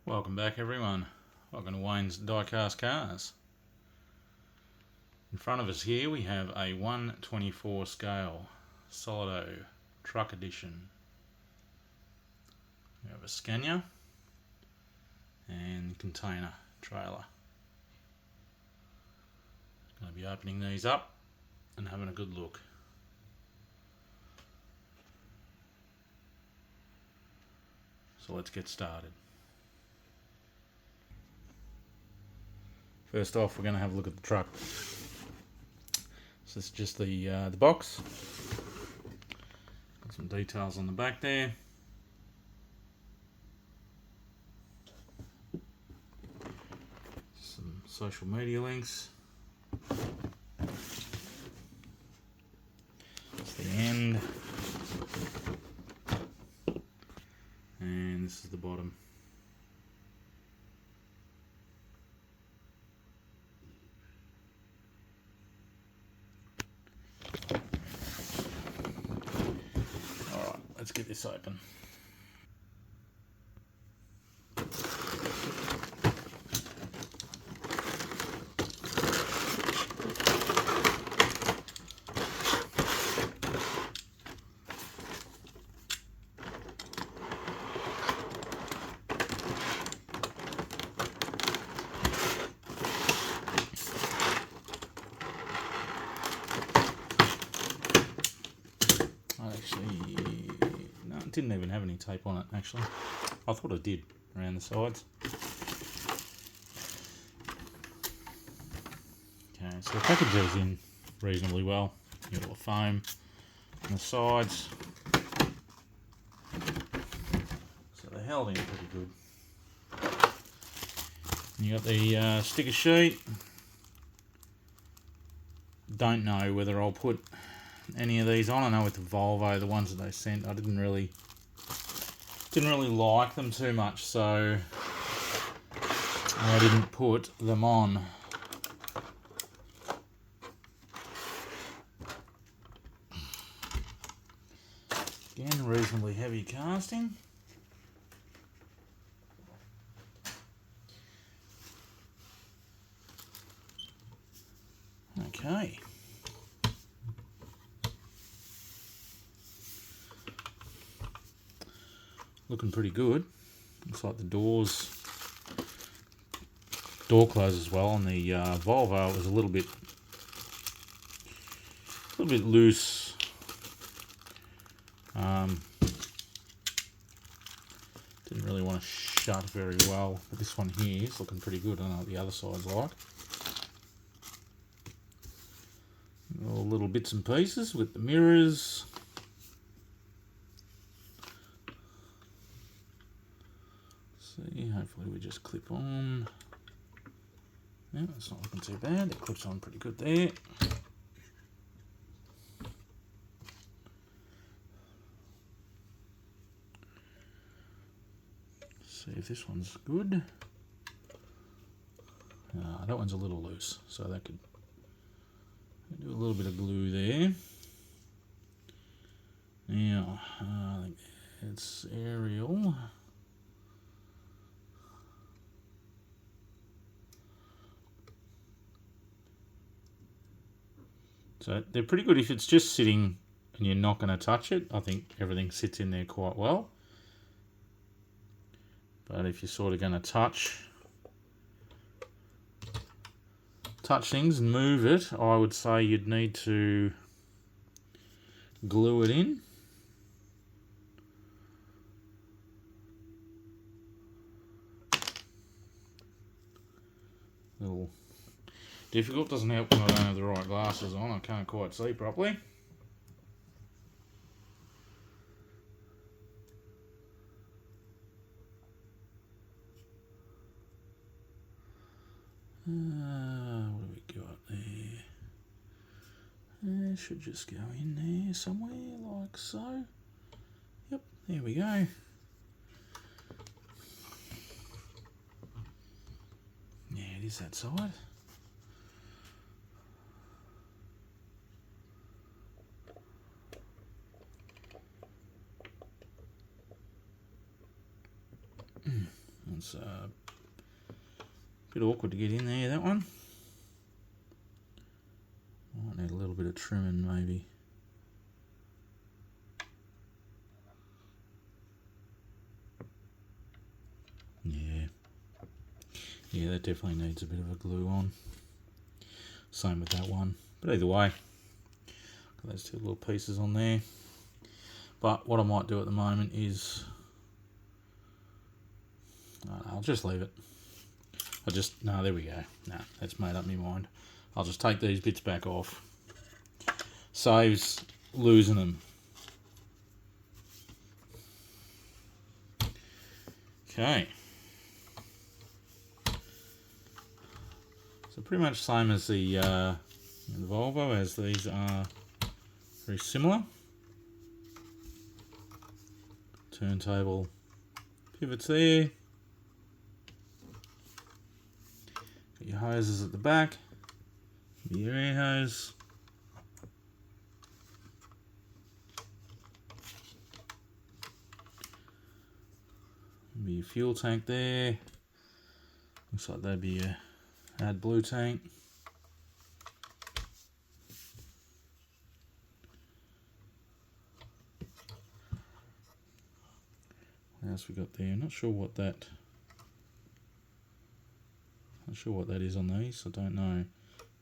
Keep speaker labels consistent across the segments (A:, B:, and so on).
A: Welcome back everyone. Welcome to Wayne's Diecast Cars. In front of us here we have a 1/24 scale Solido truck edition. We have a Scania and container trailer. Going to be opening these up and having a good look. So let's get started. First off, we're going to have a look at the truck. So this is just the box. Got some details on the back there. Some social media links. That's the end. And this is the bottom. Alright, let's get this open. No, it didn't even have any tape on it actually. I thought it did around the sides. Okay, so the package goes in reasonably well. You've got the foam on the sides. So they're held in pretty good. And you got the sticker sheet. Don't know whether I'll put any of these on. I know with the Volvo, the ones that they sent, I didn't really like them too much, so I didn't put them on. Again, reasonably heavy casting. Okay. Looking pretty good. Looks like the door closes as well. On the Volvo, it was a little bit loose. Didn't really want to shut very well, but this one here is looking pretty good. I don't know what the other side's like. All little bits and pieces with the mirrors. See, hopefully we just clip on. Yeah, it's not looking too bad. It clips on pretty good there. See if this one's good. That one's a little loose, so that could do a little bit of glue there. Now, I think it's aerial. So they're pretty good if it's just sitting and you're not going to touch it. I think everything sits in there quite well. But if you're sort of going to touch things and move it, I would say you'd need to glue it in. A little difficult, doesn't help when I don't have the right glasses on. I can't quite see properly. What do we got there? It should just go in there somewhere like so. Yep, there we go. Yeah, it is that side. one's a bit awkward to get in there, that one. Might need a little bit of trimming maybe. Yeah, that definitely needs a bit of a glue on. Same with that one. But either way, got those two little pieces on there. But what I might do at the moment is, I'll just leave it. No, there we go. No, that's made up my mind. I'll just take these bits back off. Saves losing them. Okay. So pretty much same as the Volvo, as these are very similar. Turntable pivots there. Got your hoses at the back. Your air hose. Be your fuel tank there. Looks like that'd be a add blue tank. What else we got there? Not sure what that is on these. I don't know.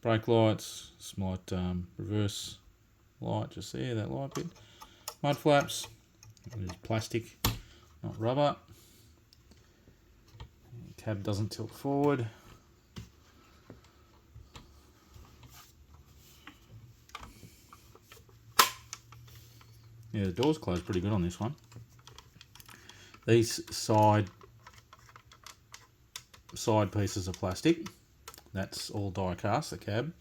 A: Brake lights, slight reverse light just there, that light bit. Mud flaps. It is plastic, not rubber. Cab doesn't tilt forward. Yeah, the door's closed pretty good on this one. These side pieces are plastic. That's all die cast, the cab.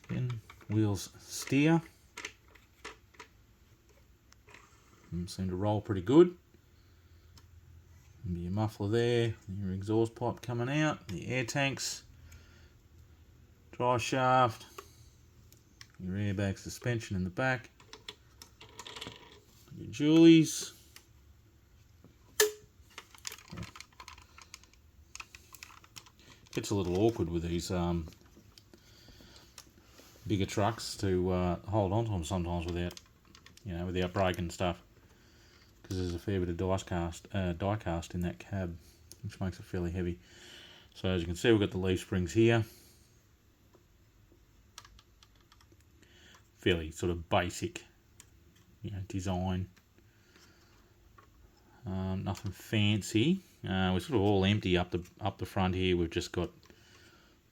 A: Again, wheels steer. Seem to roll pretty good. Your muffler there, your exhaust pipe coming out, the air tanks, dry shaft, your airbag suspension in the back, your Julies. Gets a little awkward with these bigger trucks to hold on to them sometimes without breaking stuff, because there's a fair bit of die cast in that cab, which makes it fairly heavy. So as you can see, we've got the leaf springs here. Fairly sort of basic, design. Nothing fancy. We're sort of all empty up the front here. We've just got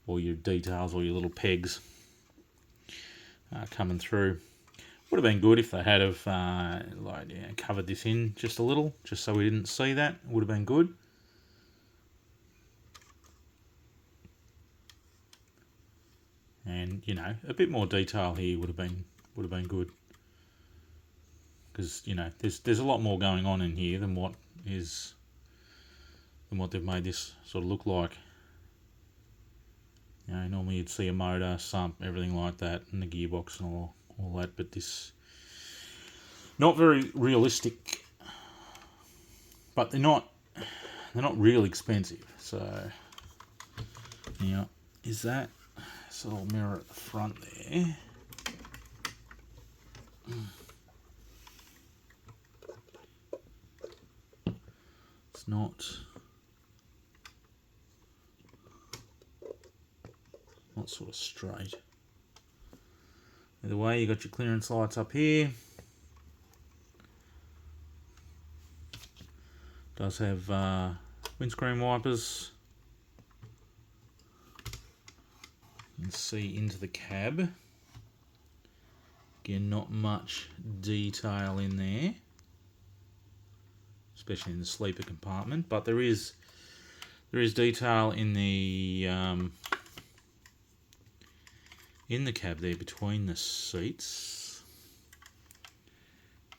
A: all your details, all your little pegs coming through. Would have been good if they had covered this in just a little, just so we didn't see that. Would have been good. And a bit more detail here would have been good, because there's a lot more going on in here than what they've made this sort of look like. Normally you'd see a motor, sump, everything like that, and the gearbox and all that, but this, not very realistic. But they're not real expensive. So is that this little mirror at the front there? It's not sort of straight. Either way, you got your clearance lights up here. Does have windscreen wipers. You can see into the cab. Again, not much detail in there, especially in the sleeper compartment, but there is detail in the cab there between the seats.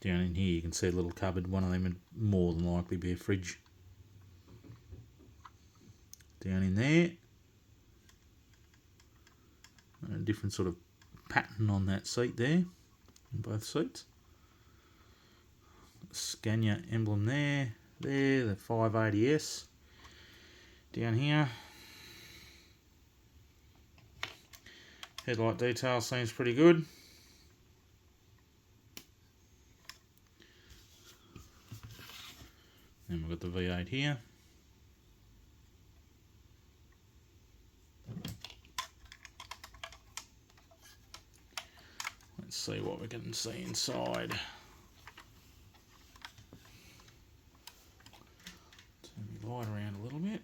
A: Down in here you can see a little cupboard. One of them would more than likely be a fridge. Down in there, a different sort of pattern on that seat there, in both seats. Scania emblem there. There, the 580S. Down here. Headlight detail seems pretty good. And we've got the V8 here. Let's see what we can see inside. Turn the light around a little bit.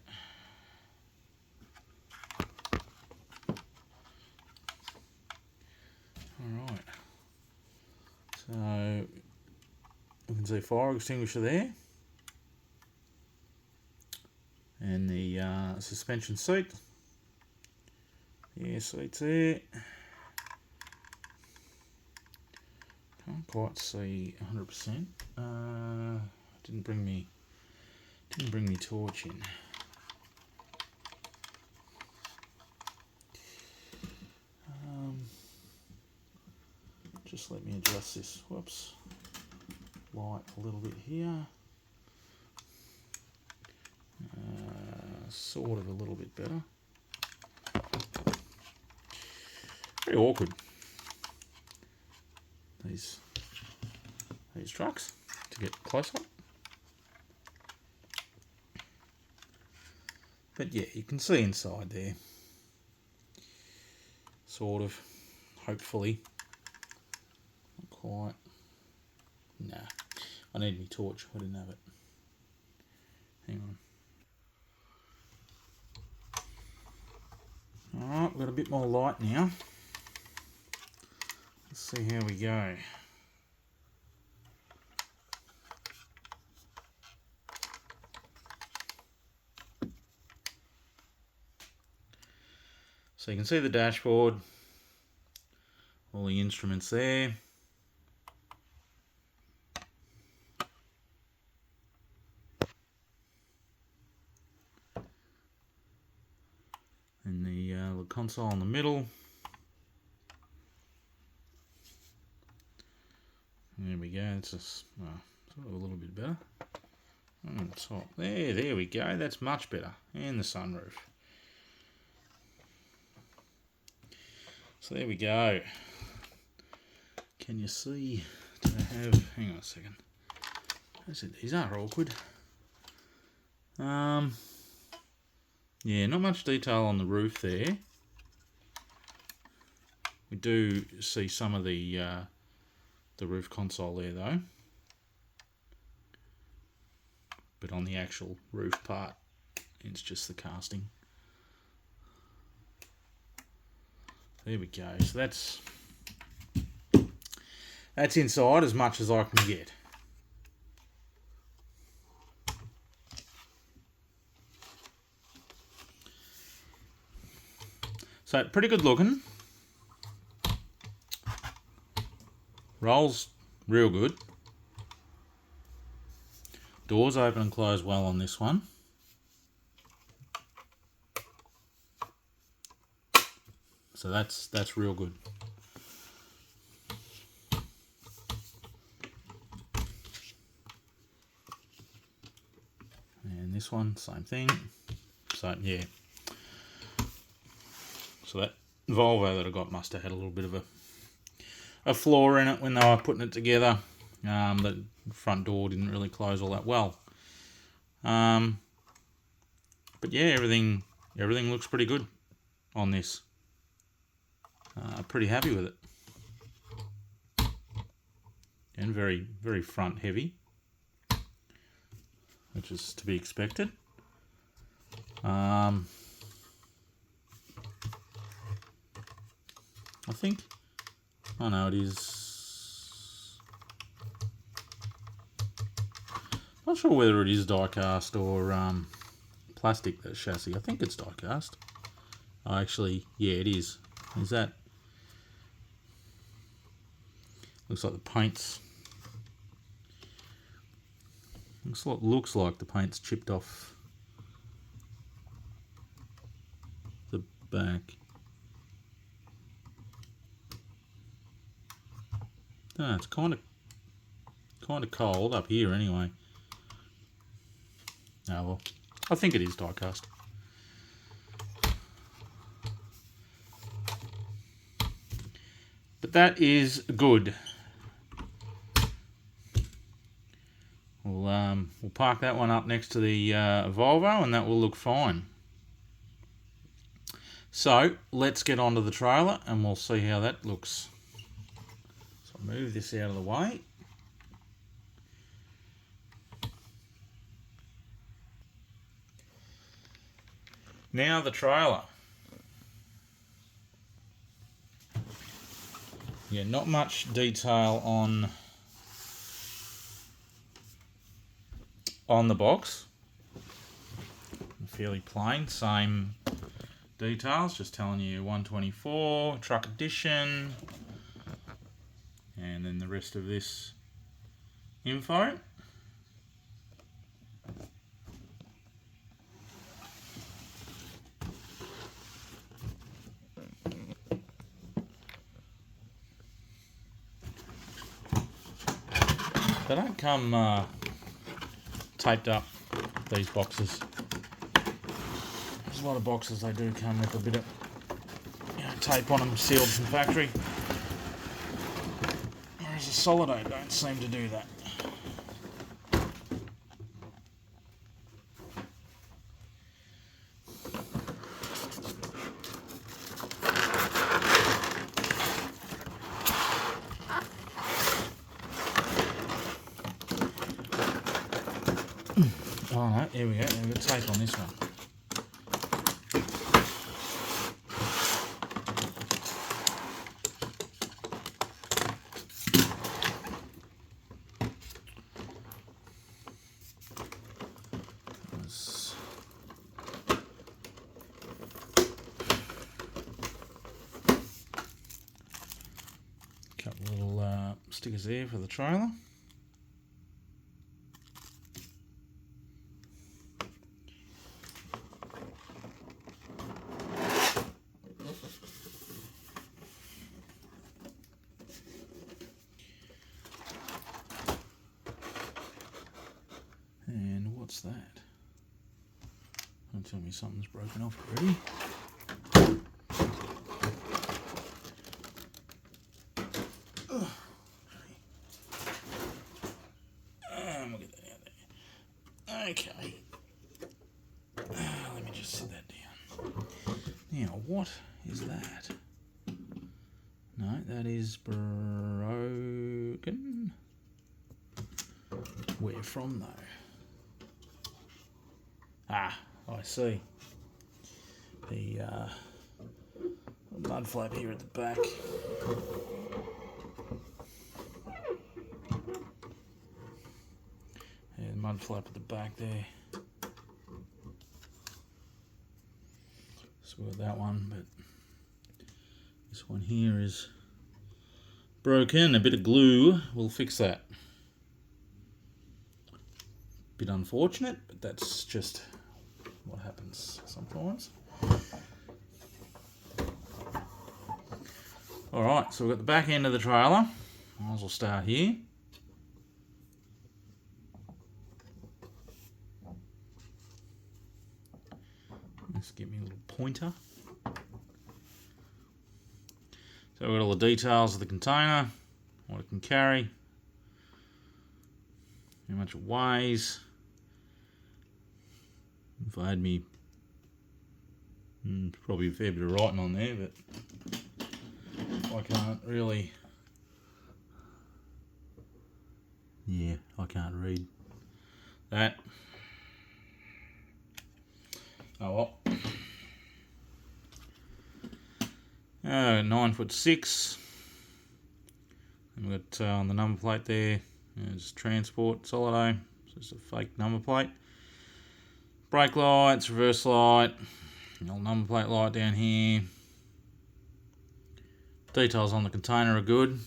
A: Alright. So we can see fire extinguisher there. And the suspension seat. The air seat's there. Can't quite see 100%. Didn't bring me torch in. Just let me adjust this. Whoops. Light a little bit here. Sort of a little bit better. Very awkward. These trucks to get close up. But yeah, you can see inside there. Sort of. Hopefully. Not quite. Nah. I need my torch. I didn't have it. Hang on. Alright, we've got a bit more light now. Let's see how we go. So you can see the dashboard, all the instruments there. And the console in the middle. There we go. It's just sort of a little bit better. On the top there we go. That's much better. And the sunroof. So there we go. Can you see? Do I have? Hang on a second. I said these are awkward. Yeah, not much detail on the roof there. We do see some of the roof console there though. But on the actual roof part, it's just the casting. There we go. So that's inside as much as I can get. So pretty good looking. Rolls real good. Doors open and close well on this one. So that's real good. And this one, same thing. So yeah. So that Volvo that I got must have had a little bit of a flaw in it when they were putting it together. The front door didn't really close all that well. But yeah, everything looks pretty good on this. Pretty happy with it. And very, very front heavy, which is to be expected. I think, oh no, it is, not sure whether it is die-cast or plastic, that chassis. I think it's die-cast. Oh, actually, yeah, it is. Is that? Looks like the paint's, looks like the paint's chipped off the back. It's kind kind of cold up here anyway. Oh well, I think it is diecast. But that is good. We'll park that one up next to the Volvo, and that will look fine. So let's get onto the trailer and we'll see how that looks. So I'll move this out of the way. Now the trailer. Yeah, not much detail on the box. Fairly plain, same details, just telling you 124 truck edition, and then the rest of this info. They don't come taped up, these boxes. There's a lot of boxes they do come with a bit of tape on them, sealed from factory. Whereas a Solido don't seem to do that. Oh no, here we go, we've got tape on this one. Couple little stickers there for the trailer. And what's that? Don't tell me something's broken off already. We'll get that out there. Okay. Let me just sit that down. Now, what is that? No, that is broken. Where from, though? Ah, I see. The mud flap here at the back. Yeah, the mud flap at the back there. So we've got that one, but this one here is broken. A bit of glue will fix that. Bit unfortunate, but that's just what happens sometimes. Alright, so we've got the back end of the trailer. Might as well start here. Let's give me a little pointer. So we've got all the details of the container, what it can carry, how much it weighs. If I had me, probably a fair bit of writing on there, but I can't really, I can't read that. Oh well. 9'6". And we've got on the number plate there, there's transport, Solido, so it's a fake number plate. Brake lights, reverse light, little number plate light down here. Details on the container are good.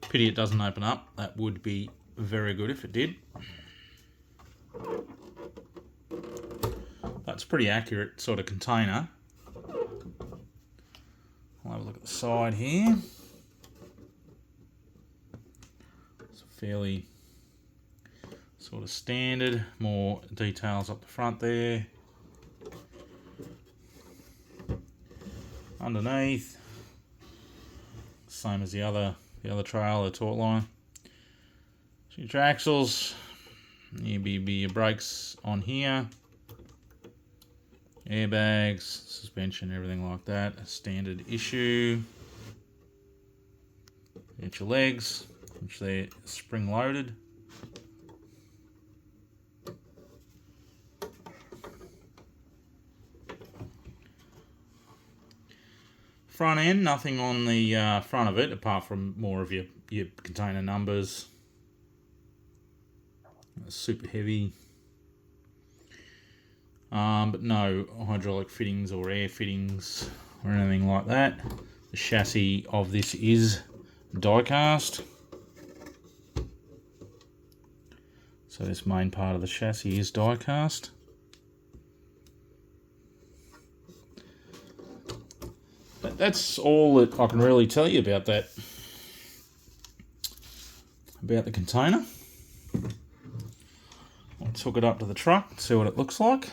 A: Pity it doesn't open up. That would be very good if it did. That's a pretty accurate sort of container. I'll have a look at the side here. fairly sort of standard. More details up the front there. Underneath, same as the other trailer, the taut line. So your axles, be your brakes on here, airbags, suspension, everything like that. A standard issue. Get your legs, which they're spring loaded. Front end, nothing on the front of it apart from more of your container numbers. Super heavy, but no hydraulic fittings or air fittings or anything like that. The chassis of this is diecast, so this main part of the chassis is diecast. But that's all that I can really tell you about that, about the container. Let's hook it up to the truck and see what it looks like.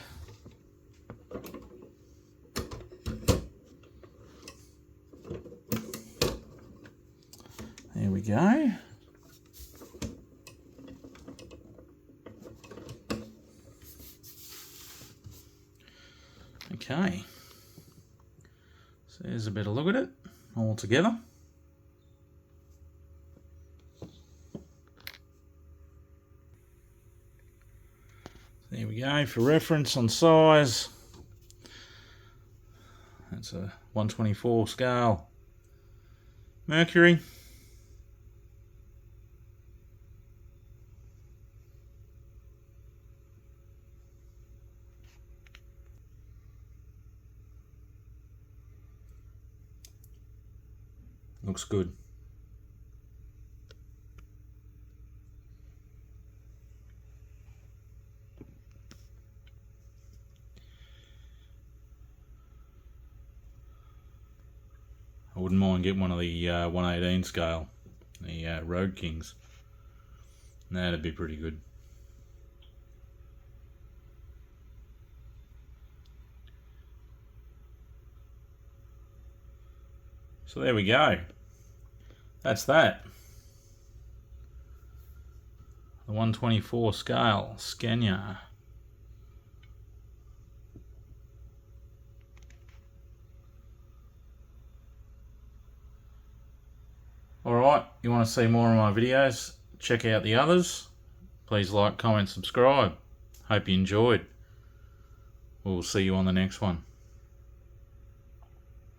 A: There we go. Okay. So there's a better look at it all together. There we go, for reference on size. That's a 124 scale Mercury. Looks good. I wouldn't mind getting one of the 118 scale, the Road Kings. That'd be pretty good. So there we go. That's that. The 124 scale Scania. Alright, you want to see more of my videos? Check out the others. Please like, comment, subscribe. Hope you enjoyed. We'll see you on the next one.